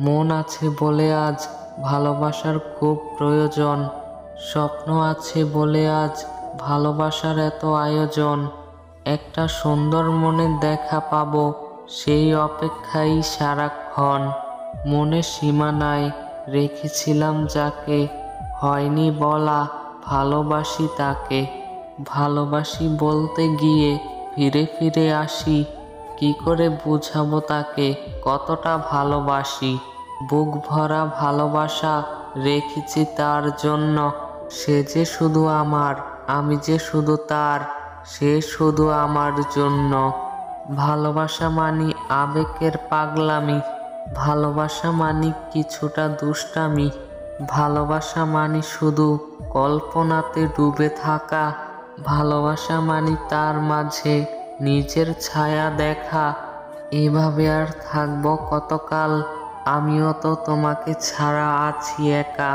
মন আছে বলে আজ ভালোবাসার খুব প্রয়োজন। স্বপ্ন আছে বলে আজ ভালোবাসার এত আয়োজন। একটা সুন্দর মনের দেখা পাবো, সেই অপেক্ষাই সারাক্ষণ। মনে সীমানায় রেখেছিলাম যাকে, হয়নি বলা ভালোবাসি তাকে। ভালোবাসি বলতে গিয়ে ফিরে ফিরে আসি, কি করে বুঝাবো তাকে কতটা ভালোবাসি। বুক ভরা ভালোবাসা রেখেছি তার জন্য। সে যে শুধু আমার, আমি যে শুধু তার, সে শুধু আমার জন্য। ভালোবাসা মানি আবেগের পাগলামি, ভালোবাসা মানি কিছুটা দুষ্টামি। ভালোবাসা মানি শুধু কল্পনাতে ডুবে থাকা। ভালোবাসা মানি তার মাঝে নিজের ছায়া দেখা। এভাবে আর থাকবো কতকাল, আমিও তো তোমাকে ছাড়া আছি একা।